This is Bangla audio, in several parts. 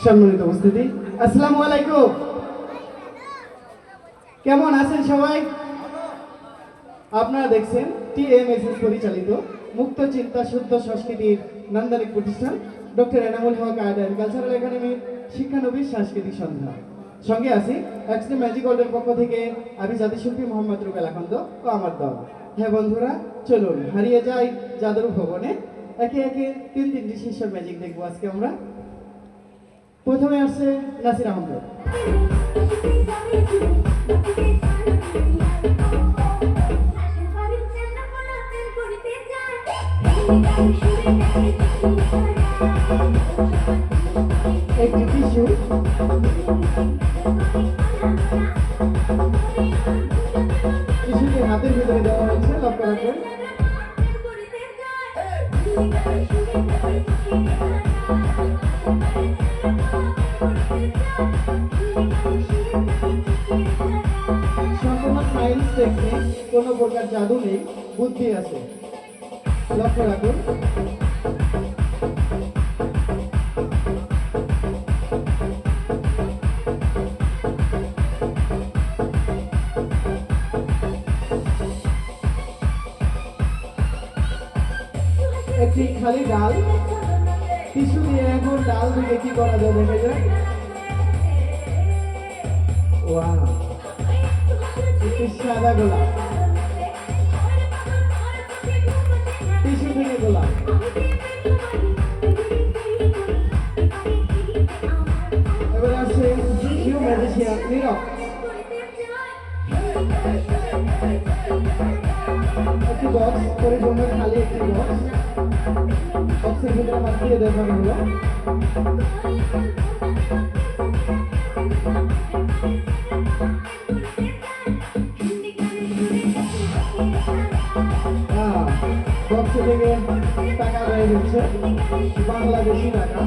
সম্মানিত উপস্থিতি, আসসালামু আলাইকুম। কেমন আছেন সবাই? আপনারা দেখছেন TMSS পরিচালিত মুক্ত চিন্তা শুদ্ধ সংস্কৃতির নান্দনিক প্রতিষ্ঠান doctor Enamul Haque art and cultural একাডেমির শিক্ষানবিশ সাংস্কৃতিক সন্ধ্যা। সঙ্গে আছি এক্সট্রিম ম্যাজিক ওয়ার্ল্ডের পক্ষ থেকে আমি জাতিশিল্পী মোহাম্মদ রুবেল আখন্দ ও আমার দল। হ্যাঁ বন্ধুরা, চলুন হারিয়ে যাই জাদুর ভবনে। একে একে তিনটি শিষ্য ম্যাজিক দেখবো আজকে আমরা। প্রথমে আসছে নাসির আহমেদ। একটি টিস্যু, টিস্যুটি হাতের ভিতরে দেওয়া হয়েছে, লক্ষ্য রাখবেন। সম্পূর্ণ সায়েন্স টেকনিক, কোনো প্রকার জাদু নেই, বুদ্ধি আছে, লক্ষ্য রাখুন। একটি খালি ডাল, টিস্যু দিয়ে এখন ডাল থেকে কি করা যাবে দেখে যায়। ওয়াও, একটি সাদা গোলাপ, টিস্যু থেকে গোলাপ। পরিপূর্ণ খালি একটি বক্স, বক্সের ভিতরে হাত দিয়ে দেখানো হলো। বক্স থেকে টাকা বের হচ্ছে, বাংলাদেশি টাকা।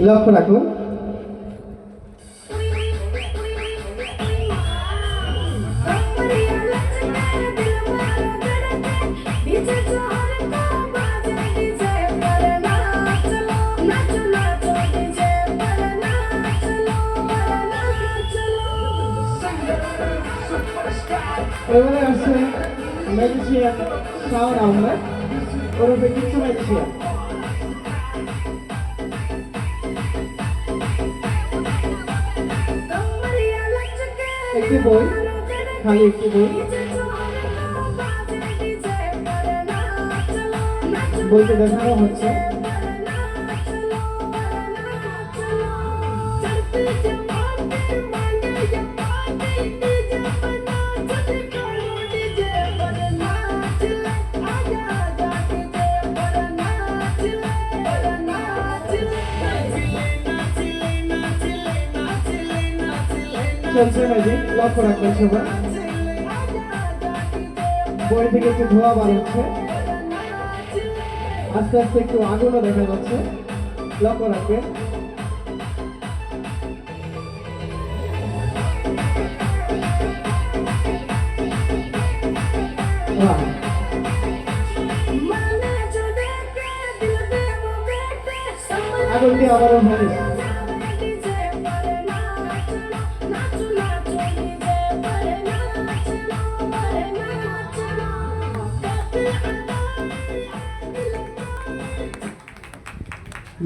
লক্ষ্য রাখুন। এবারে আসছে ম্যাজিশিয়ান শাওন আহমেদ, ওরফে কিচ্ছু ম্যাজিশিয়ান। একটি বই, খালি একটি বই, বইতে দেখানো হচ্ছে চলছে ম্যাজিক, লক্ষ্য রাখবেন সবাই। বই থেকে একটু ধোঁয়া বার হচ্ছে, আস্তে আস্তে একটু আগুনও দেখা যাচ্ছে, লক্ষ্য রাখবেন। আগুনটি আবারও হয়েছে।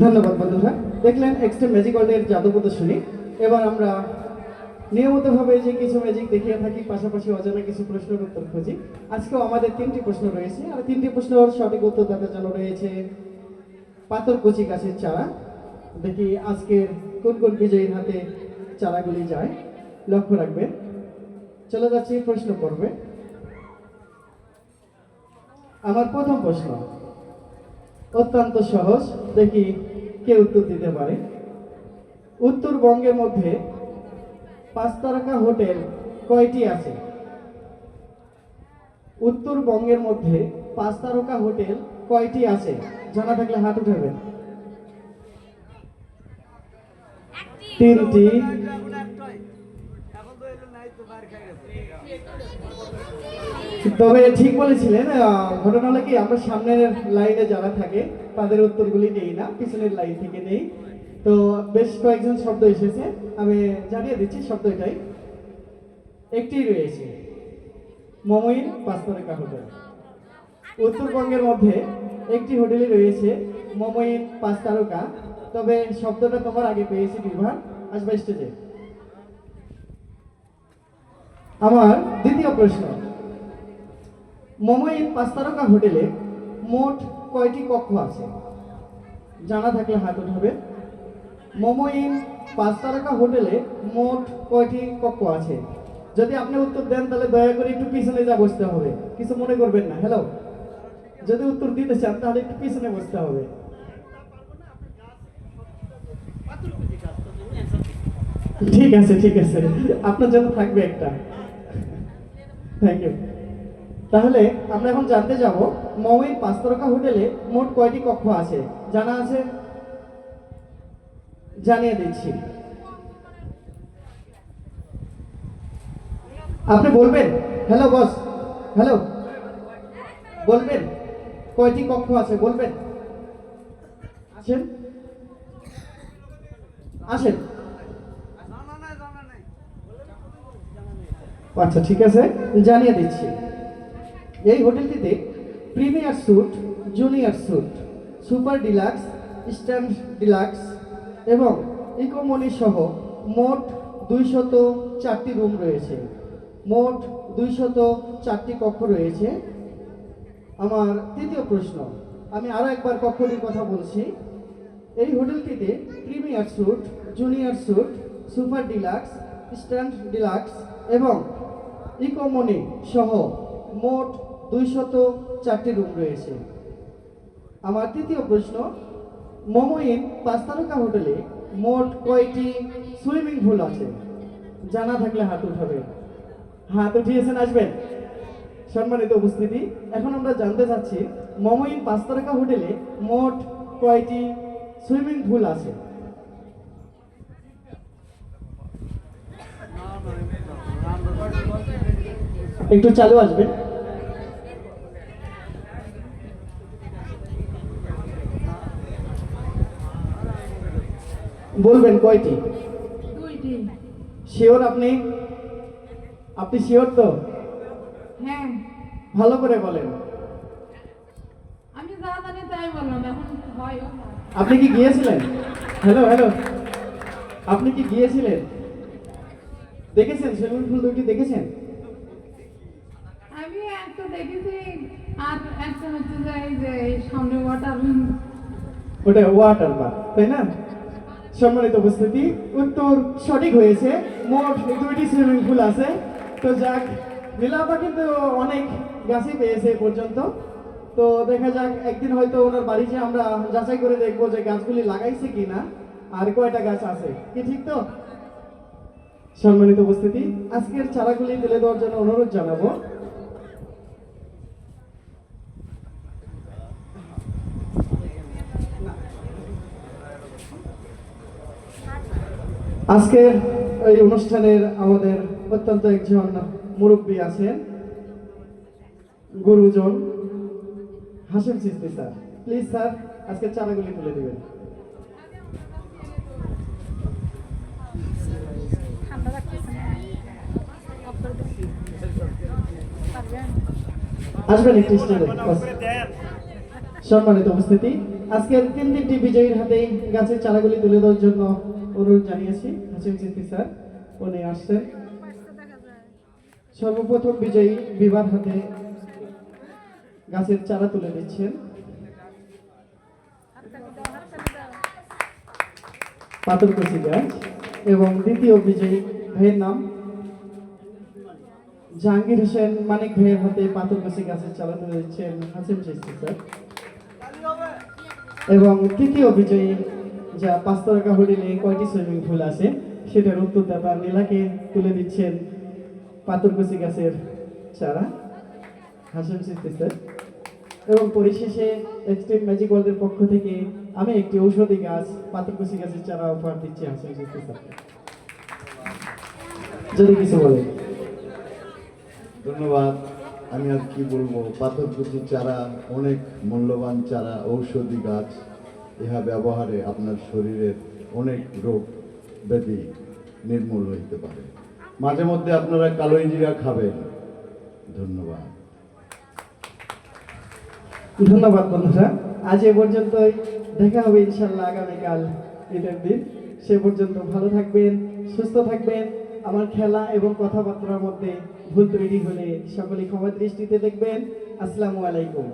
ধন্যবাদ বন্ধুরা, দেখলেন এক্সট্রিম ম্যাজিক ওয়ার্ল্ডের জাদু প্রদর্শনী। এবার আমরা নিয়মিতভাবে যে কিছু ম্যাজিক দেখিয়ে থাকি, পাশাপাশি অজানা কিছু প্রশ্নের উত্তর খুঁজি। আজকেও আমাদের 3টি প্রশ্ন রয়েছে, আর 3টি প্রশ্নের সঠিক উত্তর দেওয়ার জন্য রয়েছে পাথরকুচি গাছের চারা। দেখি আজকের কোন কোন বিজয়ীর হাতে চারাগুলি যায়, লক্ষ্য রাখবেন। চলে যাচ্ছি প্রশ্ন পর্বে। আমার প্রথম প্রশ্ন অত্যন্ত সহজ, দেখি কে উত্তর দিতে পারে। উত্তরবঙ্গের মধ্যে 5 তারকা হোটেল কয়টি আছে? উত্তরবঙ্গের মধ্যে 5 তারকা হোটেল কয়টি আছে? জানা থাকলে হাত উঠাবেন। 3টি। তবে ঠিক বলেছিলেন, ঘটনা হলো কি, আমরা সামনের লাইনে যারা থাকে তাদের উত্তরগুলি নেই না, পিছনের লাইন থেকে নেই। তো বেশ কয়েকজন শব্দ এসেছে, আমি জানিয়ে দিচ্ছি শব্দ এটাই। একটি রয়েছে মমইন 5 তারকা হোটেল। উত্তরবঙ্গের মধ্যে একটি হোটেলই রয়েছে মমইন 5 তারকা। তবে শব্দটা তোমার আগে পেয়েছি, বিভাগ আসবে স্টেজে। আমার দ্বিতীয় প্রশ্ন, মমইন 5 তারকা হোটেলে মোট কয়টি কক্ষ আছে? জানা থাকলে হাত উঠাবে। মমইন 5 তারকা হোটেলে মোট কয়টি কক্ষ আছে? যদি আপনি উত্তর দেন তাহলে দয়া করে একটু পিছনে যা বসতে হবে, কিছু মনে করবেন না। হ্যালো, যদি উত্তর দিতে চান তাহলে একটু পিছনে বসতে হবে। ঠিক আছে, ঠিক আছে, আপনার জন্য থাকবে একটা। Thank you. তাহলে আমরা এখন জানতে যাব মমইন 5 তারকা হোটেলে মোট কয়টি কক্ষ আছে? জানা আছে? জানিয়ে দিচ্ছি। আপনি বলবেন হ্যালো বস, হ্যালো বলবেন কয়টি কক্ষ আছে, বলবেন। আসেন আসেন। আচ্ছা ঠিক আছে, জানিয়ে দিচ্ছি। এই হোটেলটিতে premier suite, junior suite, super deluxe, stand deluxe এবং ইকোনমি সহ মোট 204টি রুম রয়েছে। মোট 204টি কক্ষ রয়েছে। আমার তৃতীয় প্রশ্ন, আমি আরও একবার কক্ষটির কথা বলছি। এই হোটেলটিতে premier suite, junior suite, super deluxe stand deluxe এবং ইকোমনি সহ মোট 204টি রুম রয়েছে। আমার তৃতীয় প্রশ্ন, মমইন 5 তারকা হোটেলে মোট কয়টি সুইমিং পুল আছে? জানা থাকলে হাত উঠাবে। হাত উঠিয়েছেন, আসবেন। সম্মানিত উপস্থিতি, এখন আমরা জানতে চাচ্ছি মমইন 5 তারকা হোটেলে মোট কয়টি সুইমিং পুল আছে? একটু চালু আসবেন। বলবেন কয়টি? শিওর আপনি? আপনি শিওর তো? হ্যাঁ, ভালো করে বলেন। আমি যা জানি তাই বললাম, এখন হয়। আপনি কি গিয়েছিলেন? হ্যালো হ্যালো, আপনি কি গিয়েছিলেন? দেখেছেন সুইমিং পুল দুটি দেখেছেন? আমি একটা দেখেছি, আর একটা হচ্ছে যে এই যে সামনে ওয়াটার। ওটা ওয়াটার পার্ক, তাই না? সম্মানিত উপস্থিতি, উত্তর সঠিক হয়েছে। মোট 2টি সুইমিং পুল আছে। তো যাক, নীলাপা কিন্তু অনেক গাছই পেয়েছে এ পর্যন্ত। তো দেখা যাক, একদিন হয়তো ওনার বাড়িতে আমরা যাচাই করে দেখবো যে গাছগুলি লাগাইছে কিনা আর কয়টা গাছ আছে, কি ঠিক তো? সম্মানিত উপস্থিতি, আজকের চারাগুলি তুলে দেওয়ার জন্য অনুরোধ জানাবো। আজকের এই অনুষ্ঠানের আমাদের অত্যন্ত একজন মুরব্বী আছেন, গুরুজন Hashim Chishti sir. Please sir, আজকের চারাগুলি তুলে দিবেন। আসবেন একটু স্টেজে। সম্মানিত উপস্থিতি, আজকের 3টি বিজয়ীর হাতে গাছের চারাগুলি তুলে দেওয়ার জন্য অনুরোধ জানিয়েছি। হাসিম সিদ্দিক স্যার উনি আসছেন। সর্বপ্রথম বিজয়ী বিবার হাতে গাছের চারা তুলে দিচ্ছেন। পাথরকুচি গাছ। এবং দ্বিতীয় বিজয়ী ভাইয়ের নাম জাহাঙ্গীর হোসেন মানিক ভাইয়ের হাতে পাথরকুচি গাছের চারা তুলে দিচ্ছেন হাসিম সিদ্দিক স্যার। এবং তৃতীয় বিজয়ী, যা 5 তারকা হোটেলে কয়টি সুইমিং পুল আছে সেটার উত্তরদাতা নীলাকে তুলে দিচ্ছেন পাথরকুচি গাছের চারা হাসিম সিদ্দিক স্যার। এবং পরিশেষে এক্সট্রিম ম্যাজিক ওয়ার্ল্ডের পক্ষ থেকে আমি একটি ঔষধি গাছ পাথরকুচি গাছের চারা উপহার দিচ্ছি হাসিম সিদ্দিক স্যার। যদি কিছু বলে। ধন্যবাদ। আমি আর কি বলবো, পাথরকুচি চারা অনেক মূল্যবান চারা, ঔষধি গাছ। ইহা ব্যবহারে আপনার শরীরের অনেক রোগ ব্যাধি নির্মূল হইতে পারে। মাঝে মধ্যে আপনারা কালোই জিরা খাবেন। ধন্যবাদ। ধন্যবাদ বন্ধুরা, আজ এ পর্যন্তই। দেখা হবে ইনশাল্লাহ আগামীকাল ঈদের দিন। সে পর্যন্ত ভালো থাকবেন, সুস্থ থাকবেন। আমার খেলা এবং কথাবার্তার মধ্যে ভুল ত্রুটি হলে সকলে ক্ষমা দৃষ্টিতে দেখবেন। আসসালামু আলাইকুম।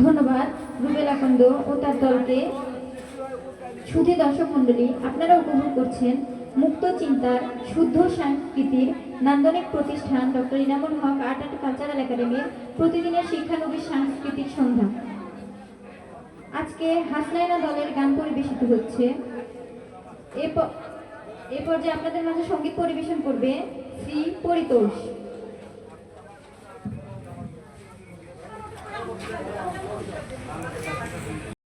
ধন্যবাদ রুবেল আকন্দ ও তার দলকে। সুধী দর্শক মণ্ডলী, আপনারা উপভোগ করছেন মুক্ত চিন্তার শুদ্ধ সংস্কৃতির নান্দনিক প্রতিষ্ঠান doctor Inamul Haque art and cultural একাডেমির প্রতিদিনের শিক্ষানবিশ সাংস্কৃতিক সন্ধ্যা। আজকে হাসনাইনা দলের গান পরিবেশিত হচ্ছে। এ পর্যায়ে আপনাদের মাঝে সঙ্গীত পরিবেশন করবে শ্রী পরিতোষ।